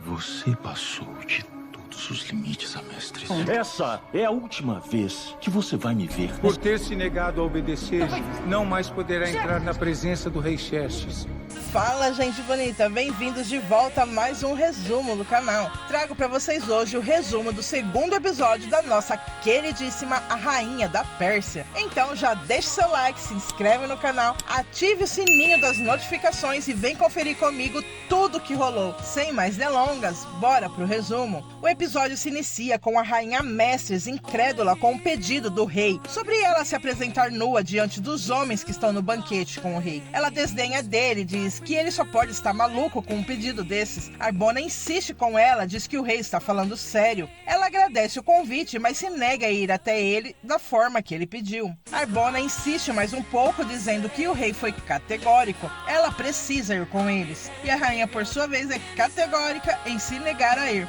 Você passou de todos os limites, Amestres. Essa é a última vez que você vai me ver. Por ter se negado a obedecer, não mais poderá entrar na presença do rei Xerxes. Fala, gente bonita, bem-vindos de volta a mais um resumo do canal. Trago para vocês hoje o resumo do segundo episódio da nossa queridíssima A Rainha da Pérsia. Então já deixe seu like, se inscreve no canal, ative o sininho das notificações e vem conferir comigo tudo que rolou. Sem mais delongas, bora pro resumo. O episódio se inicia com a Rainha Amestres incrédula com um pedido do rei sobre ela se apresentar nua diante dos homens que estão no banquete com o rei. Ela desdenha dele e diz que ele só pode estar maluco com um pedido desses. Arbona insiste com ela, diz que o rei está falando sério. Ela agradece o convite, mas se nega a ir até ele da forma que ele pediu. Arbona insiste mais um pouco, dizendo que o rei foi categórico. Ela precisa ir com eles. E a rainha, por sua vez, é categórica em se negar a ir.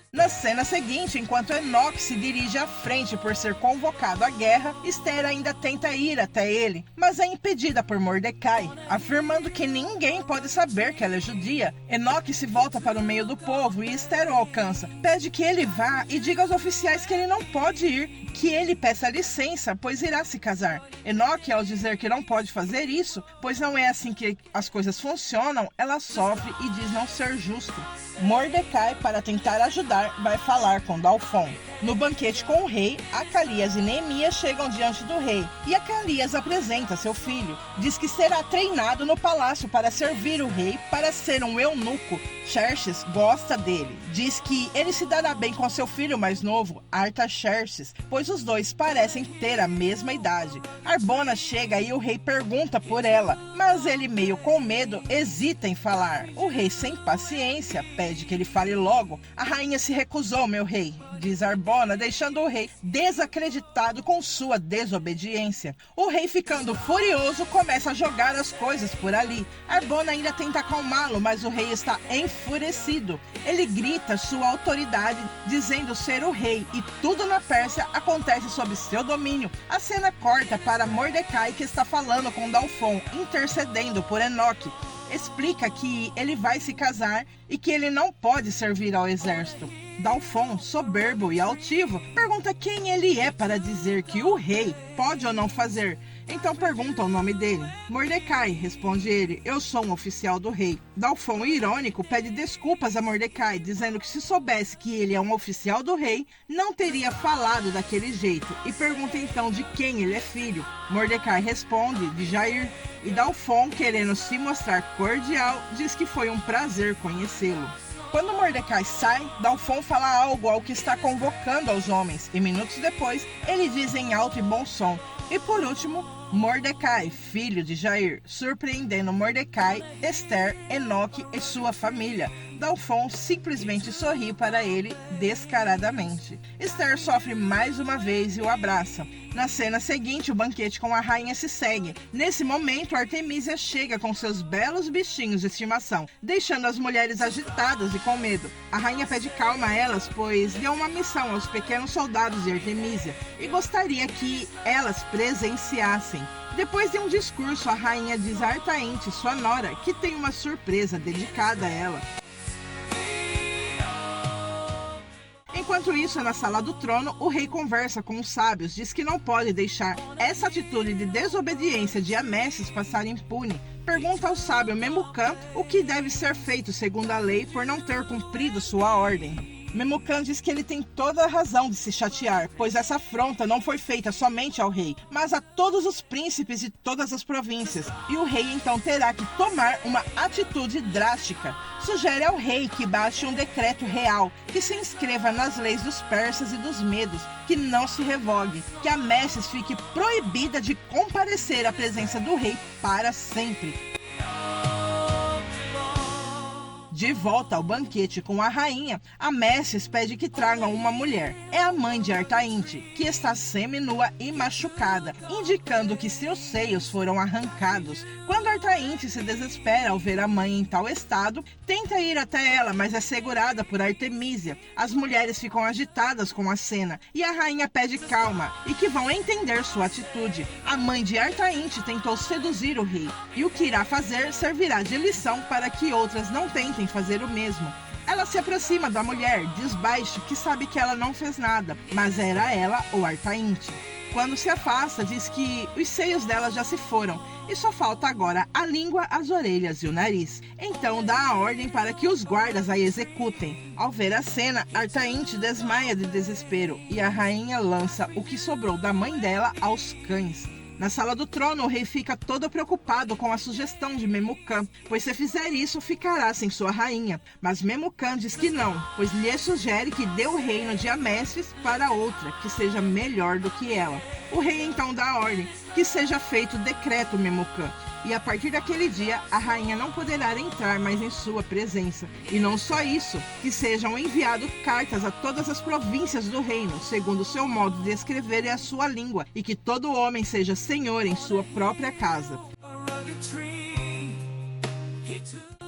Na cena seguinte, enquanto Enoque se dirige à frente por ser convocado à guerra, Esther ainda tenta ir até ele, mas é impedida por Mordecai, afirmando que ninguém pode saber que ela é judia. Enoque se volta para o meio do povo e Esther o alcança. Pede que ele vá e diga aos oficiais que ele não pode ir, que ele peça licença, pois irá se casar. Enoque, ao dizer que não pode fazer isso, pois não é assim que as coisas funcionam, ela sofre e diz não ser justo. Mordecai, para tentar ajudar, vai falar com Dalfon. No banquete com o rei, Acalias e Neemias chegam diante do rei e Acalias apresenta seu filho. Diz que será treinado no palácio para servir o rei, para ser um eunuco. Xerxes gosta dele. Diz que ele se dará bem com seu filho mais novo, Artaxerxes, pois os dois parecem ter a mesma idade. Arbona chega e o rei pergunta por ela, mas ele, meio com medo, hesita em falar. O rei, sem paciência, pede que ele fale logo. A rainha se recusou, meu rei, diz Arbona, deixando o rei desacreditado com sua desobediência. O rei, ficando furioso, começa a jogar as coisas por ali. Arbona ainda tenta acalmá-lo, mas o rei está enfurecido. Ele grita sua autoridade, dizendo ser o rei, e tudo na Pérsia acontece sob seu domínio. A cena corta para Mordecai, que está falando com Dalfon, intercedendo por Enoque. Explica que ele vai se casar e que ele não pode servir ao exército. Dalfon, soberbo e altivo, pergunta quem ele é para dizer que o rei pode ou não fazer. Então pergunta o nome dele. Mordecai, responde ele, eu sou um oficial do rei. Dalfon, irônico, pede desculpas a Mordecai, dizendo que se soubesse que ele é um oficial do rei, não teria falado daquele jeito, e pergunta então de quem ele é filho. Mordecai responde de Jair, e Dalfon, querendo se mostrar cordial, diz que foi um prazer conhecê-lo. Quando Mordecai sai, Dalfon fala algo ao que está convocando aos homens, e minutos depois, ele diz em alto e bom som. E por último, Mordecai, filho de Jair, surpreendendo Mordecai, Esther, Enoque e sua família. Dalfon simplesmente sorri para ele descaradamente. Esther sofre mais uma vez e o abraça. Na cena seguinte, o banquete com a rainha se segue. Nesse momento, Artemisia chega com seus belos bichinhos de estimação, deixando as mulheres agitadas e com medo. A rainha pede calma a elas, pois deu uma missão aos pequenos soldados de Artemisia e gostaria que elas presenciassem. Depois de um discurso, a rainha diz a Artaente, sua nora, que tem uma surpresa dedicada a ela. Enquanto isso, na sala do trono, o rei conversa com os sábios, diz que não pode deixar essa atitude de desobediência de Amestres passar impune. Pergunta ao sábio Memucan o que deve ser feito segundo a lei por não ter cumprido sua ordem. Memucan diz que ele tem toda a razão de se chatear, pois essa afronta não foi feita somente ao rei, mas a todos os príncipes de todas as províncias, e o rei então terá que tomar uma atitude drástica. Sugere ao rei que baixe um decreto real, que se inscreva nas leis dos persas e dos medos, que não se revogue, que Amestres fique proibida de comparecer à presença do rei para sempre. De volta ao banquete com a rainha, a Mestres pede que tragam uma mulher. É a mãe de Artaínthe, que está seminua e machucada, indicando que seus seios foram arrancados. Quando Artaínthe se desespera ao ver a mãe em tal estado, tenta ir até ela, mas é segurada por Artemísia. As mulheres ficam agitadas com a cena e a rainha pede calma e que vão entender sua atitude. A mãe de Artaínthe tentou seduzir o rei e o que irá fazer servirá de lição para que outras não tentem fazer o mesmo. Ela se aproxima da mulher, diz baixo que sabe que ela não fez nada, mas era ela ou Artaínthe. Quando se afasta, diz que os seios dela já se foram e só falta agora a língua, as orelhas e o nariz. Então dá a ordem para que os guardas a executem. Ao ver a cena, Artaínthe desmaia de desespero e a rainha lança o que sobrou da mãe dela aos cães. Na sala do trono, o rei fica todo preocupado com a sugestão de Memucã, pois se fizer isso, ficará sem sua rainha. Mas Memucã diz que não, pois lhe sugere que dê o reino de Amestres para outra, que seja melhor do que ela. O rei então dá a ordem que seja feito decreto Memucã, e a partir daquele dia, a rainha não poderá entrar mais em sua presença. E não só isso, que sejam enviadas cartas a todas as províncias do reino, segundo o seu modo de escrever e a sua língua, e que todo homem seja senhor em sua própria casa.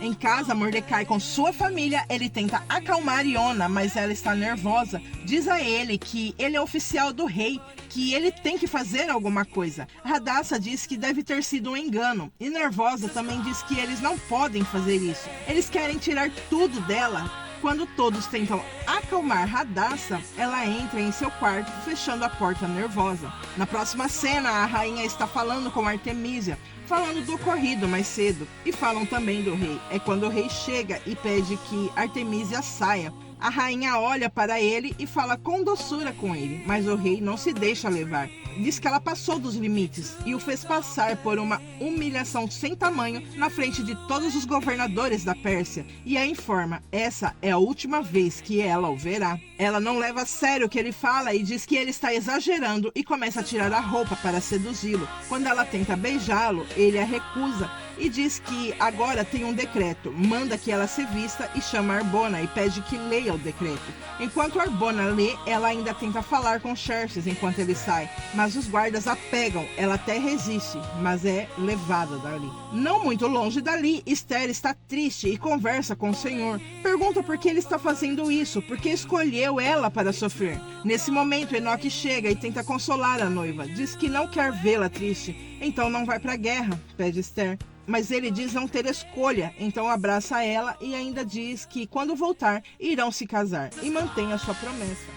Em casa, Mordecai com sua família, ele tenta acalmar Iona, mas ela está nervosa. Diz a ele que ele é oficial do rei, que ele tem que fazer alguma coisa. Radassa diz que deve ter sido um engano, e nervosa também diz que eles não podem fazer isso. Eles querem tirar tudo dela. Quando todos tentam acalmar Radassa, ela entra em seu quarto, fechando a porta nervosa. Na próxima cena, a rainha está falando com Artemísia, falando do ocorrido mais cedo, e falam também do rei. É quando o rei chega e pede que Artemísia saia. A rainha olha para ele e fala com doçura com ele, mas o rei não se deixa levar. Diz que ela passou dos limites e o fez passar por uma humilhação sem tamanho na frente de todos os governadores da Pérsia e a informa, essa é a última vez que ela o verá. Ela não leva a sério o que ele fala e diz que ele está exagerando e começa a tirar a roupa para seduzi-lo. Quando ela tenta beijá-lo, ele a recusa e diz que agora tem um decreto, manda que ela se vista e chama Arbona e pede que leia o decreto. Enquanto Arbona lê, ela ainda tenta falar com Xerxes enquanto ele sai, mas os guardas a pegam, ela até resiste, mas é levada dali. Não muito longe dali, Esther está triste e conversa com o Senhor. Pergunta por que ele está fazendo isso, porque escolheu ela para sofrer. Nesse momento, Enoque chega e tenta consolar a noiva, diz que não quer vê-la triste, então não vai para a guerra, pede Esther. Mas ele diz não ter escolha, então abraça ela e ainda diz que quando voltar, irão se casar e mantém a sua promessa.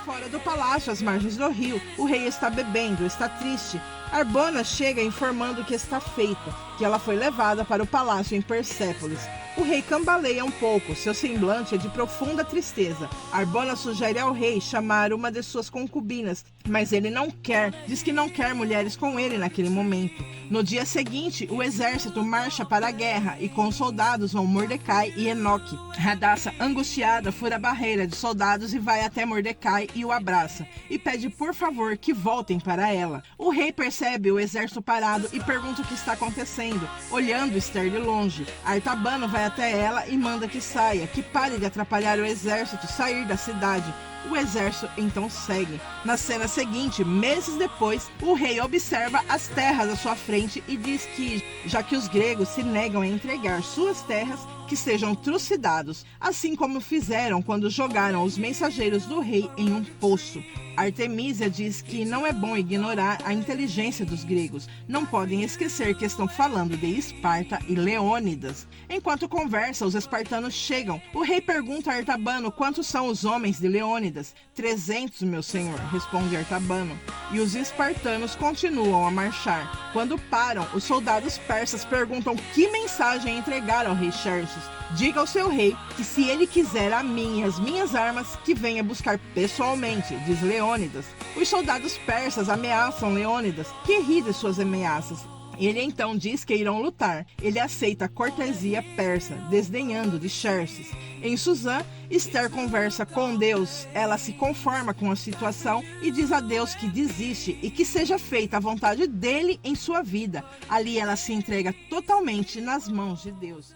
Fora do palácio, às margens do rio, o rei está bebendo, está triste. Arbona chega informando que está feita, que ela foi levada para o palácio em Persépolis. O rei cambaleia um pouco, seu semblante é de profunda tristeza. Arbona sugere ao rei chamar uma de suas concubinas, mas ele não quer, diz que não quer mulheres com ele naquele momento. No dia seguinte, o exército marcha para a guerra e com os soldados vão Mordecai e Enoque. Radassa, angustiada, fura a barreira de soldados e vai até Mordecai e o abraça, e pede por favor que voltem para ela. O rei percebe o exército parado e pergunta o que está acontecendo, olhando Esther de longe. Artabano vai até ela e manda que saia, que pare de atrapalhar o exército sair da cidade. O exército então segue. Na cena seguinte, meses depois, o rei observa as terras à sua frente e diz que, já que os gregos se negam a entregar suas terras, que sejam trucidados, assim como fizeram quando jogaram os mensageiros do rei em um poço. Artemísia diz que não é bom ignorar a inteligência dos gregos. Não podem esquecer que estão falando de Esparta e Leônidas. Enquanto conversa, os espartanos chegam. O rei pergunta a Artabano quantos são os homens de Leônidas. 300, meu senhor, responde Artabano. E os espartanos continuam a marchar. Quando param, os soldados persas perguntam que mensagem entregar ao rei Xerxes. Diga ao seu rei que se ele quiser a mim e as minhas armas, que venha buscar pessoalmente, diz Leônidas. Os soldados persas ameaçam Leônidas, que ri de suas ameaças. Ele então diz que irão lutar. Ele aceita a cortesia persa, desdenhando de Xerxes. Em Suzã, Esther conversa com Deus. Ela se conforma com a situação e diz a Deus que desiste e que seja feita a vontade dele em sua vida. Ali ela se entrega totalmente nas mãos de Deus.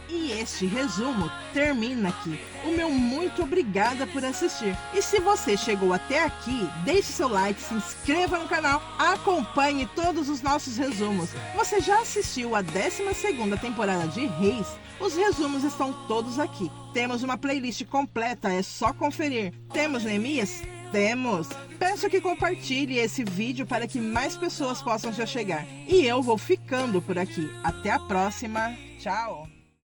E este resumo termina aqui. O meu muito obrigada por assistir. E se você chegou até aqui, deixe seu like, se inscreva no canal, acompanhe todos os nossos resumos. Você já assistiu a 12ª temporada de Reis? Os resumos estão todos aqui. Temos uma playlist completa, é só conferir. Temos Neemias? Temos! Peço que compartilhe esse vídeo para que mais pessoas possam já chegar. E eu vou ficando por aqui. Até a próxima. Tchau!